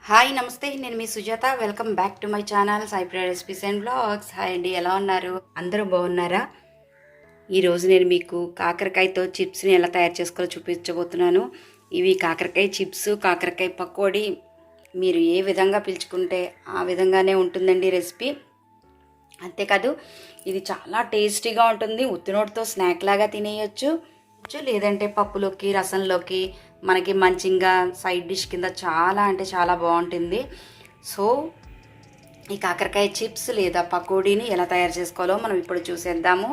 Hi నమస్తే, నేను మీ Sujata. Welcome back to my channel Sai Priya recipes and blogs. Hi అండి, ఎలా ఉన్నారు? అందరూ బాగున్నారా? ఈరోజు నేను మీకు కాకరకాయతో చిప్స్ని ఎలా తయారు చేసుకోవాలో చూపించబోతున్నాను. ఇవి కాకరకాయ చిప్స్, కాకరకాయ పకోడీ. మీరు ఏ విధంగా పిలుచుకుంటే ఆ విధంగానే ఉంటుందండి రెసిపీ. అంతేకాదు ఇది చాలా టేస్టీగా ఉంటుంది. ఉత్తినోటితో స్నాక్ లాగా తినేయచ్చు, లేదంటే పప్పులోకి, రసంలోకి, మనకి మంచిగా సైడ్ డిష్ కింద చాలా అంటే చాలా బాగుంటుంది. సో ఈ కాకరకాయ చిప్స్ లేదా పకోడీని ఎలా తయారు చేసుకోవాలో మనం ఇప్పుడు చూసేద్దాము.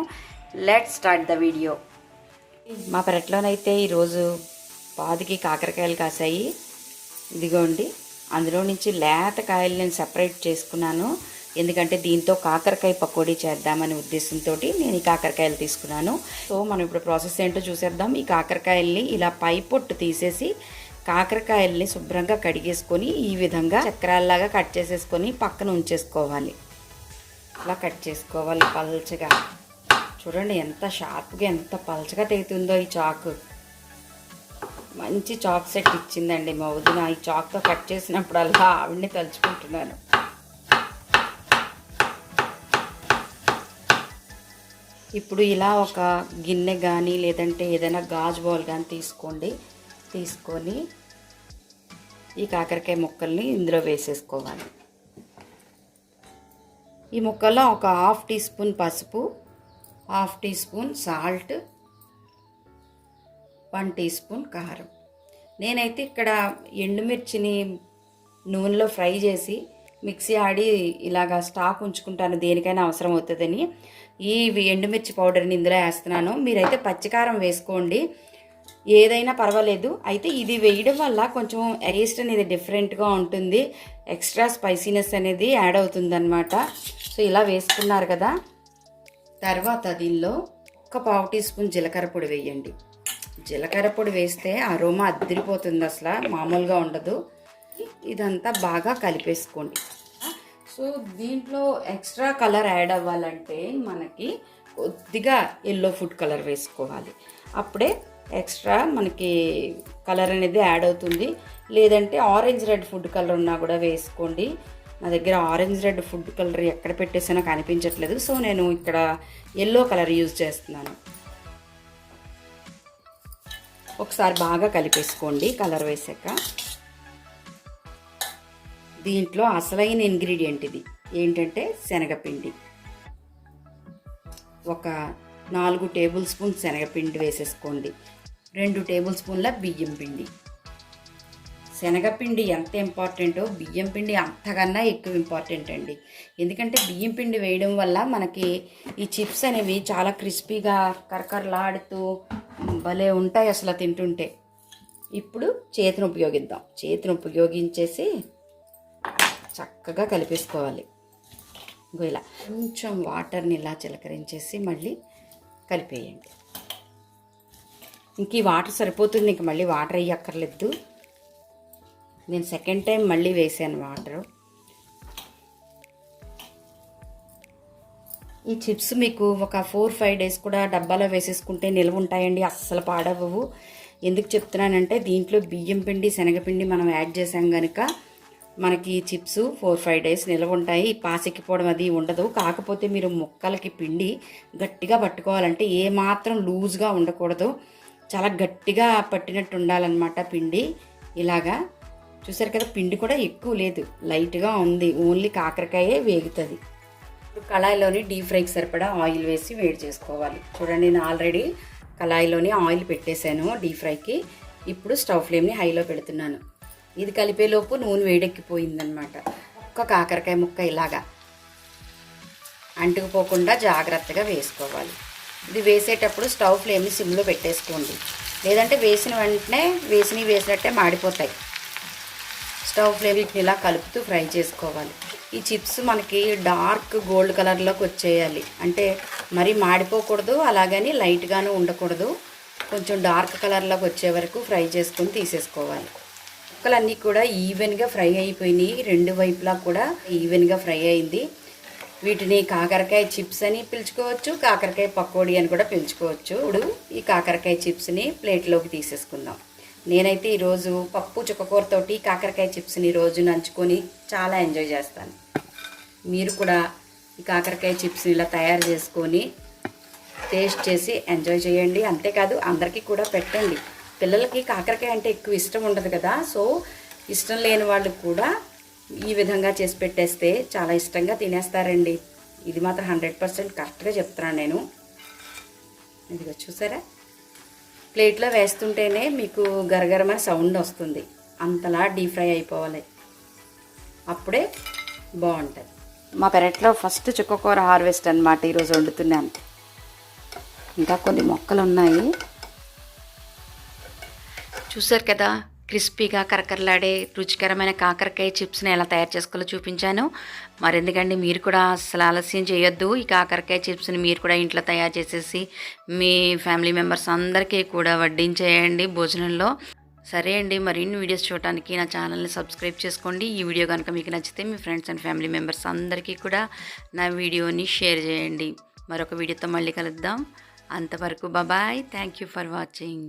Let's start the video. మా పెరట్లోనైతే ఈరోజు పాదికి కాకరకాయలు కాసాయి. ఇదిగోండి, అందులో నుంచి లేత కాయలు నేను సెపరేట్ చేసుకున్నాను. ఎందుకంటే దీంతో కాకరకాయ పకోడీ చేద్దామనే ఉద్దేశంతో నేను ఈ కాకరకాయలు తీసుకున్నాను. సో మనం ఇప్పుడు ప్రాసెస్ ఏంటో చూసేద్దాం. ఈ కాకరకాయల్ని ఇలా పై పొట్టు తీసేసి కాకరకాయల్ని శుభ్రంగా కడిగేసుకొని ఈ విధంగా చక్రాల్లాగా కట్ చేసేసుకొని పక్కన ఉంచేసుకోవాలి. అలా కట్ చేసుకోవాలి పల్చగా. చూడండి ఎంత షార్ప్గా, ఎంత పల్చగా తెగుతుందో ఈ చాకు. మంచి చాక్ సెట్ ఇచ్చిందండి మా వదిన. ఈ చాక్తో కట్ చేసినప్పుడల్లా ఆవిడ్ని తలుచుకుంటున్నాను. ఇప్పుడు ఇలా ఒక గిన్నె కానీ లేదంటే ఏదైనా గాజు బౌల్ కానీ తీసుకొని ఈ కాకరకాయ ముక్కల్ని ఇందులో వేసేసుకోవాలి. ఈ ముక్కల్లో ఒక హాఫ్ టీ స్పూన్ పసుపు, half teaspoon salt, 1 teaspoon కారం. నేనైతే ఇక్కడ ఎండుమిర్చిని నూనెలో ఫ్రై చేసి మిక్సీ ఆడి ఇలాగా స్టాక్ ఉంచుకుంటాను, దేనికైనా అవసరం అవుతుందని. ఈ ఎండుమిర్చి పౌడర్ని ఇందులో వేస్తున్నాను. మీరైతే పచ్చికారం వేసుకోండి, ఏదైనా పర్వాలేదు. అయితే ఇది వేయడం వల్ల కొంచెం టేస్ట్ అనేది డిఫరెంట్గా ఉంటుంది, ఎక్స్ట్రా స్పైసీనెస్ అనేది యాడ్ అవుతుంది అనమాట. సో ఇలా వేసుకున్నారు కదా. తర్వాత దీనిలో ఒక 1/2 టీ స్పూన్ జీలకర్ర పొడి వేయండి. జీలకర్ర పొడి వేస్తే అరోమా అద్దరిపోతుంది, అసలు మామూలుగా ఉండదు. ఇదంతా బాగా కలిపేసుకోండి. సో దీంట్లో ఎక్స్ట్రా కలర్ యాడ్ అవ్వాలంటే మనకి కొద్దిగా ఎల్లో ఫుడ్ కలర్ వేసుకోవాలి. అప్పుడే ఎక్స్ట్రా మనకి కలర్ అనేది యాడ్ అవుతుంది. లేదంటే ఆరెంజ్ రెడ్ ఫుడ్ కలర్ ఉన్నా కూడా వేసుకోండి. నా దగ్గర ఆరెంజ్ రెడ్ ఫుడ్ కలర్ ఎక్కడ పెట్టేసానో కనిపించట్లేదు. సో నేను ఇక్కడ ఎల్లో కలర్ యూజ్ చేస్తున్నాను. ఒకసారి బాగా కలిపేసుకోండి కలర్ వేసాక. దీంట్లో అసలైన ఇంగ్రీడియంట్ ఇది ఏంటంటే శనగపిండి. ఒక 4 టేబుల్ స్పూన్ శనగపిండి వేసేసుకోండి. 2 టేబుల్ స్పూన్ల బియ్యం పిండి. శనగపిండి ఎంత ఇంపార్టెంటో బియ్యం పిండి అంతకన్నా ఎక్కువ ఇంపార్టెంట్ అండి. ఎందుకంటే బియ్యం పిండి వేయడం వల్ల మనకి ఈ చిప్స్ అనేవి చాలా క్రిస్పీగా కరకరలాడుతూ భలే ఉంటాయి అసలు తింటుంటే. ఇప్పుడు చేతిని ఉపయోగిద్దాం. చేతిని ఉపయోగించేసి చక్కగా కలిపేసుకోవాలి. ఇలా కొంచెం వాటర్ని ఇలా చిలకరించేసి మళ్ళీ కలిపేయండి. ఇంక ఈ వాటర్ సరిపోతుంది, ఇంక మళ్ళీ వాటర్ వేయక్కర్లేదు. నేను సెకండ్ టైం మళ్ళీ వేసాను వాటరు. ఈ చిప్స్ మీకు ఒక 4-5 డేస్ కూడా డబ్బాలో వేసేసుకుంటే నిల్వ ఉంటాయండి, అస్సలు పాడవవు. ఎందుకు చెప్తున్నానంటే దీంట్లో బియ్యం పిండి, శనగపిండి మనం యాడ్ చేసాం కనుక మనకి చిప్స్ 4-5 డేస్ నిల్వ ఉంటాయి. పాసిక్కిపోవడం అది ఉండదు. కాకపోతే మీరు ముక్కలకి పిండి గట్టిగా పట్టుకోవాలంటే ఏమాత్రం లూజ్గా ఉండకూడదు, చాలా గట్టిగా పట్టినట్టు ఉండాలన్నమాట పిండి. ఇలాగా చూసారు కదా, పిండి కూడా ఎక్కువ లేదు, లైట్గా ఉంది. ఓన్లీ కాకరకాయే వేగుతుంది. ఇప్పుడు కళాయిలోని డీప్ ఫ్రైకి సరిపడా ఆయిల్ వేసి వేడి చేసుకోవాలి. చూడండి, నేను ఆల్రెడీ కళాయిలోని ఆయిల్ పెట్టేశాను డీప్ ఫ్రైకి. ఇప్పుడు స్టవ్ ఫ్లేమ్ని హైలో పెడుతున్నాను. ఇది కలిపేలోపు నూనె వేడెక్కిపోయిందనమాట. ఒక్క కాకరకాయ ముక్క ఇలాగా అంటుకుపోకుండా జాగ్రత్తగా వేసుకోవాలి. ఇది వేసేటప్పుడు స్టవ్ ఫ్లేమ్ని సిమ్లో పెట్టేసుకోండి, లేదంటే వేసిన వెంటనే వేసినట్టే మాడిపోతాయి. స్టవ్ ఫ్లేమ్ని ఇలా కలుపుతూ ఫ్రై చేసుకోవాలి. ఈ చిప్స్ మనకి డార్క్ గోల్డ్ కలర్లోకి వచ్చేయాలి, అంటే మరీ మాడిపోకూడదు, అలాగని లైట్గాను ఉండకూడదు. కొంచెం డార్క్ కలర్లోకి వచ్చే వరకు ఫ్రై చేసుకొని తీసేసుకోవాలి. ముక్కలన్నీ కూడా ఈవెన్గా ఫ్రై అయిపోయినాయి, 2 వైపులా కూడా ఈవెన్గా ఫ్రై అయింది. వీటిని కాకరకాయ చిప్స్ అని పిలుచుకోవచ్చు, కాకరకాయ పకోడీ అని కూడా పిలుచుకోవచ్చు. ఇప్పుడు ఈ కాకరకాయ చిప్స్ని ప్లేట్లోకి తీసేసుకుందాం. నేనైతే ఈరోజు పప్పు చుక్కకూరతోటి కాకరకాయ చిప్స్ని రోజు నంచుకొని చాలా ఎంజాయ్ చేస్తాను. మీరు కూడా ఈ కాకరకాయ చిప్స్ని ఇలా తయారు చేసుకొని టేస్ట్ చేసి ఎంజాయ్ చేయండి. అంతేకాదు అందరికీ కూడా పెట్టండి. పిల్లలకి కాకరకాయ అంటే ఎక్కువ ఇష్టం ఉండదు కదా, సో ఇష్టం లేని వాళ్ళు కూడా ఈ విధంగా చేసి పెట్టేస్తే చాలా ఇష్టంగా తినేస్తారండి. ఇది మాత్రం 100% కరెక్ట్గా చెప్తున్నాను నేను. ఇదిగో చూసారా, ప్లేట్లో వేస్తుంటేనే మీకు గరగరమైన సౌండ్ వస్తుంది. అంతలా డీప్ ఫ్రై అయిపోవాలి, అప్పుడే బాగుంటుంది. మా పెరట్లో ఫస్ట్ చుక్కకూర హార్వెస్ట్ అనమాట ఈరోజు వండుతున్నాను. ఇంకా కొన్ని మొక్కలు ఉన్నాయి. చూసారు కదా, క్రిస్పీగా కరకరలాడే రుచికరమైన కాకరకాయ చిప్స్ని ఎలా తయారు చేసుకోవాలో చూపించాను. మరెందుకండి, మీరు కూడా అసలు ఆలస్యం చేయొద్దు. ఈ కాకరకాయ చిప్స్ని మీరు కూడా ఇంట్లో తయారు చేసేసి మీ ఫ్యామిలీ మెంబర్స్ అందరికీ కూడా వడ్డించేయండి భోజనంలో. సరే అండి, మరిన్ని వీడియోస్ చూడటానికి నా ఛానల్ని సబ్స్క్రైబ్ చేసుకోండి. ఈ వీడియో కనుక మీకు నచ్చితే మీ ఫ్రెండ్స్ అండ్ ఫ్యామిలీ మెంబర్స్ అందరికీ కూడా నా వీడియోని షేర్ చేయండి. మరొక వీడియోతో మళ్ళీ కలుద్దాం. అంతవరకు bye. Thank you for watching.